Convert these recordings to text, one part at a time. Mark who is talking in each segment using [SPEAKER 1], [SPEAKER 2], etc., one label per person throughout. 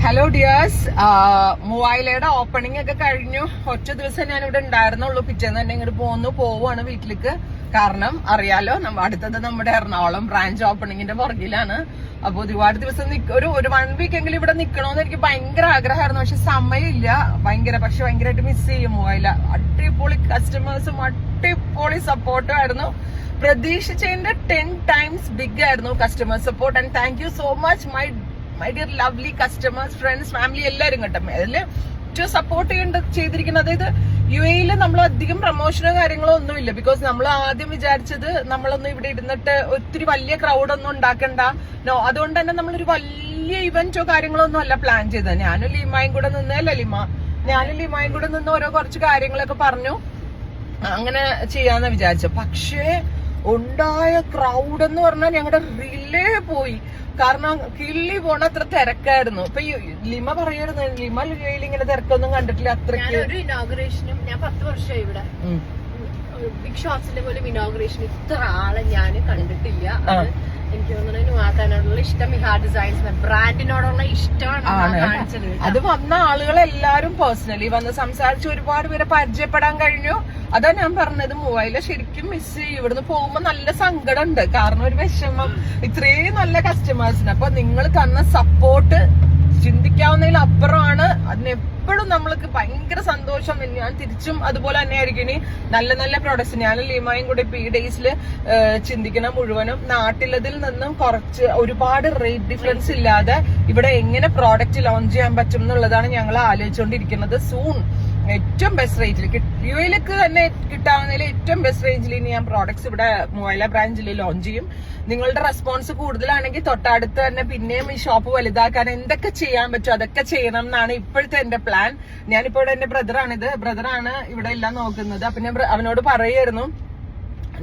[SPEAKER 1] Hello dears, മൂവായിലയുടെ opening ഒക്കെ കഴിഞ്ഞു. ഒറ്റ ദിവസം ഞാൻ ഇവിടെ ഉണ്ടായിരുന്നുള്ളൂ. പിറ്റേന്ന് തന്നെ ഇങ്ങോട്ട് പോവാണ് വീട്ടിലേക്ക്. കാരണം അറിയാലോ, അടുത്തത് നമ്മുടെ എറണാകുളം ബ്രാഞ്ച് ഓപ്പണിങ്ങിന്റെ പുറകിലാണ്. അപ്പൊ ഒരുപാട് ദിവസം ഒരു 1 വീക്ക് എങ്കിലും ഇവിടെ നിക്കണോന്ന് എനിക്ക് ഭയങ്കര ആഗ്രഹമായിരുന്നു. പക്ഷെ സമയമില്ല. ഭയങ്കരമായിട്ട് മിസ് ചെയ്യും മൂവായില. അടിപൊളി കസ്റ്റമേഴ്സും അടിപൊളി സപ്പോർട്ടും ആയിരുന്നു. പ്രതീക്ഷിച്ചതിന്റെ 10 times ബിഗ് ആയിരുന്നു customer support. And thank you so much my dear lovely customers, friends, family എല്ലാവരും കേട്ടോ. അതില് ഏറ്റവും സപ്പോർട്ട് ചെയ്തിരിക്കുന്നത്, അതായത് UAE നമ്മൾ അധികം പ്രൊമോഷനോ കാര്യങ്ങളോ ഒന്നുമില്ല. ബിക്കോസ് നമ്മൾ ആദ്യം വിചാരിച്ചത് നമ്മളൊന്നും ഇവിടെ ഇരുന്നിട്ട് ഒത്തിരി വലിയ ക്രൗഡൊന്നും ഉണ്ടാക്കണ്ട. അതുകൊണ്ട് തന്നെ നമ്മളൊരു വലിയ ഇവന്റോ കാര്യങ്ങളോ ഒന്നും അല്ല പ്ലാൻ ചെയ്തത്. ഞാനും ലീമായും കൂടെ നിന്ന് ഓരോ കുറച്ച് കാര്യങ്ങളൊക്കെ പറഞ്ഞു അങ്ങനെ ചെയ്യാന്ന് വിചാരിച്ചു. പക്ഷേ ഉണ്ടായ ക്രൗഡ് എന്ന് പറഞ്ഞാൽ ഞങ്ങളുടെ റിലേ പോയി. കാരണം കിള്ളി പോണ അത്ര തിരക്കായിരുന്നു. ഇപ്പൊ ലിമ പറയായിരുന്നു, ലിമ ലുലയിൽ ഇങ്ങനെ തിരക്കൊന്നും കണ്ടിട്ടില്ല അത്രയ്ക്ക്.
[SPEAKER 2] ഒരു ഇനോഗ്രേഷനും ഞാൻ 10 വർഷമായി ഇവിടെ. ബിഗ് ഷോട്ട്സിന്റെ പോലും ഇനോഗ്രേഷൻ ഇത്ര ആളെ ഞാൻ കണ്ടിട്ടില്ല. എനിക്ക് തോന്നുന്നു മാറ്റാനോടുള്ള ഇഷ്ടം, മിഹാ ഡിസൈൻസ് ബ്രാൻഡിനോടുള്ള ഇഷ്ടമാണ് കാണിച്ചത്.
[SPEAKER 1] അത് വന്ന ആളുകളെല്ലാരും പേഴ്സണലി വന്ന് സംസാരിച്ച് ഒരുപാട് പേരെ പരിചയപ്പെടാൻ കഴിഞ്ഞു. അതാ ഞാൻ പറഞ്ഞത്, മൂവായില ശരിക്കും മിസ് ചെയ്യും. ഇവിടുന്ന് പോകുമ്പോ നല്ല സങ്കടം ഉണ്ട്. കാരണം ഒരു വിഷമം, ഇത്രയും നല്ല കസ്റ്റമേഴ്സിന്. അപ്പൊ നിങ്ങൾ തന്ന സപ്പോർട്ട് ചിന്തിക്കാവുന്നതിൽ അപ്പുറമാണ്. അതിനെപ്പോഴും നമ്മൾക്ക് ഭയങ്കര സന്തോഷം. ഞാൻ തിരിച്ചും അതുപോലെ തന്നെ ആയിരിക്കും. ഇനി നല്ല നല്ല പ്രോഡക്ട്സ് ഞാൻ ലീമായും കൂടെ ഇപ്പൊ ഈ ഡേയ്സിൽ ചിന്തിക്കണം മുഴുവനും നാട്ടിലതിൽ നിന്നും കുറച്ച് ഒരുപാട് റേറ്റ് ഡിഫറൻസ് ഇല്ലാതെ ഇവിടെ എങ്ങനെ പ്രോഡക്റ്റ് ലോഞ്ച് ചെയ്യാൻ പറ്റും എന്നുള്ളതാണ് ഞങ്ങൾ ആലോചിച്ചുകൊണ്ടിരിക്കുന്നത്. സൂൺ ഏറ്റവും ബെസ്റ്റ് റേറ്റിൽ UAEയിലേക്ക് തന്നെ കിട്ടാവുന്നതിൽ ഏറ്റവും ബെസ്റ്റ് റേഞ്ചിൽ ഇനി ഞാൻ പ്രോഡക്ട്സ് ഇവിടെ മൂവായില ബ്രാഞ്ചിൽ ലോഞ്ച് ചെയ്യും. നിങ്ങളുടെ റെസ്പോൺസ് കൂടുതലാണെങ്കിൽ തൊട്ടടുത്ത് തന്നെ പിന്നെയും ഈ ഷോപ്പ് വലുതാക്കാൻ എന്തൊക്കെ ചെയ്യാൻ പറ്റും അതൊക്കെ ചെയ്യണം എന്നാണ് ഇപ്പോഴത്തെ എന്റെ പ്ലാൻ. ഞാനിപ്പോ ഇവിടെ എന്റെ ബ്രദറാണ് ഇവിടെ എല്ലാം നോക്കുന്നത്. അപ്പൊ ഞാൻ അവനോട് പറയായിരുന്നു,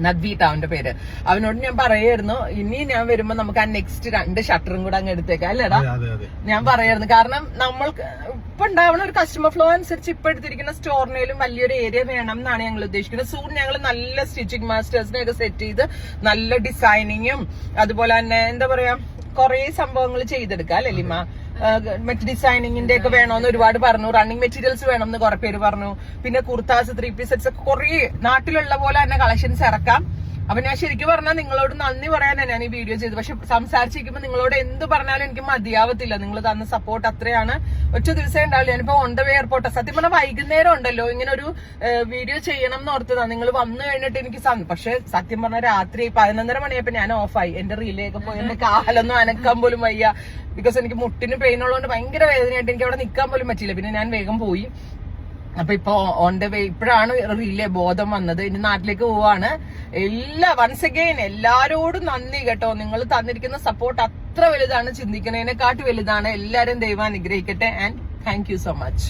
[SPEAKER 1] നദ്വീട്ട അവന്റെ പേര്, അവനോട് ഞാൻ പറയായിരുന്നു, ഇനി ഞാൻ വരുമ്പോ നമുക്ക് ആ നെക്സ്റ്റ് 2 ഷട്ടറും കൂടെ അങ്ങ് എടുത്തേക്കാം അല്ലേടാ. ഞാൻ പറയായിരുന്നു, കാരണം നമ്മൾക്ക് ഇപ്പൊ ഉണ്ടാവുന്ന ഒരു കസ്റ്റമർ ഫ്ലോ അനുസരിച്ച് ഇപ്പൊ എടുത്തിരിക്കുന്ന സ്റ്റോറിനേലും വലിയൊരു ഏരിയ വേണം എന്നാണ് ഞങ്ങൾ ഉദ്ദേശിക്കുന്നത്. സൂൺ ഞങ്ങൾ നല്ല സ്റ്റിച്ചിങ് മാസ്റ്റേഴ്സിനെ ഒക്കെ സെറ്റ് ചെയ്ത് നല്ല ഡിസൈനിങ്ങും അതുപോലെ തന്നെ എന്താ പറയാ കുറെ സംഭവങ്ങൾ ചെയ്തെടുക്കാം അല്ലെ ലിമ. മറ്റ് ഡിസൈനിങ്ങിന്റെ ഒക്കെ വേണമെന്ന് ഒരുപാട് പറഞ്ഞു. റണ്ണിങ് മെറ്റീരിയൽസ് വേണമെന്ന് കുറെ പേര് പറഞ്ഞു. പിന്നെ കുർത്താസ്, 3-piece സെറ്റ്സ് ഒക്കെ കുറെ നാട്ടിലുള്ള പോലെ തന്നെ കളക്ഷൻസ് ഇറക്കാം. അപ്പൊ ഞാൻ ശരിക്കും പറഞ്ഞാൽ നിങ്ങളോട് നന്ദി പറയാനാണ് ഞാൻ ഈ വീഡിയോ ചെയ്തത്. പക്ഷെ സംസാരിച്ചിരിക്കുമ്പോൾ നിങ്ങളോട് എന്ത് പറഞ്ഞാലും എനിക്ക് മതിയാവത്തില്ല. നിങ്ങൾ തന്ന സപ്പോർട്ട് അത്രയാണ്. ഒറ്റ ദിവസം ഉണ്ടാവില്ല. ഞാനിപ്പോ ഓൺ ദ വേ എയർപോർട്ട്. സത്യം പറഞ്ഞാൽ വൈകുന്നേരം ഉണ്ടല്ലോ ഇങ്ങനെ ഒരു വീഡിയോ ചെയ്യണം എന്ന് ഓർത്തതാണ്. നിങ്ങൾ വന്നു കഴിഞ്ഞിട്ട് എനിക്ക് പക്ഷെ സത്യം പറഞ്ഞാൽ രാത്രി 11:30 മണിയപ്പോ ഞാൻ ഓഫായി. എന്റെ റീലേക്ക് പോയി എന്റെ കാലൊന്നും അനക്കാൻ പോലും വയ്യ. ബിക്കോസ് എനിക്ക് മുട്ടിന് പെയിൻ ഉള്ളതുകൊണ്ട് ഭയങ്കര വേദനയായിട്ട് എനിക്ക് അവിടെ നിൽക്കാൻ പോലും പറ്റില്ല. പിന്നെ ഞാൻ വേഗം പോയി. അപ്പൊ ഇപ്പൊ ഓൺ ദ വേ ഇപ്പോഴാണ് റിലേ ബോധം വന്നത്. ഇനി നാട്ടിലേക്ക് പോവാണ്. വൺസ് അഗെയിൻ എല്ലാരോടും നന്ദി കേട്ടോ. നിങ്ങൾ തന്നിരിക്കുന്ന സപ്പോർട്ട് അത്ര വലുതാണ്, ചിന്തിക്കുന്നതിനെക്കാട്ടി വലുതാണ്. എല്ലാരും ദൈവം അനുഗ്രഹിക്കട്ടെ. And thank you so much.